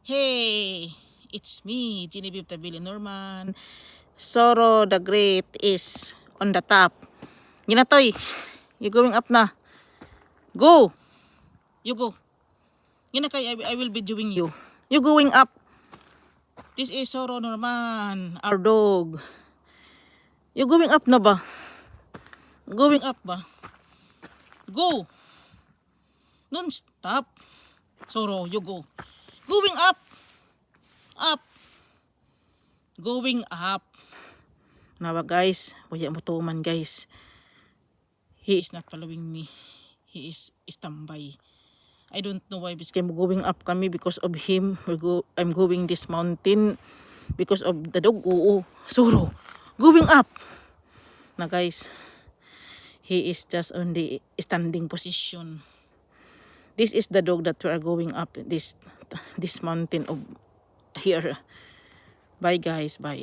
Hey, it's me, Genevieve Tabili Norman. Zoro the Great is on the top. Ginatoy, you going up na. Go! You go. Ginakay, I will be doing you. You going up. This is Zoro Norman, our dog. You going up na ba? Going up ba? Go! Non-stop. Zoro, you go. Going up. Up. Going up. Nawa guys, waya mo tuman guys. He is not following me. He is standby. I don't know why because I'm going up kami because of him. I'm going this mountain because of the dog. Oo, Zoro, going up. Na guys, he is just on the standing position. This is the dog that we are going up this mountain of here. Bye guys, bye.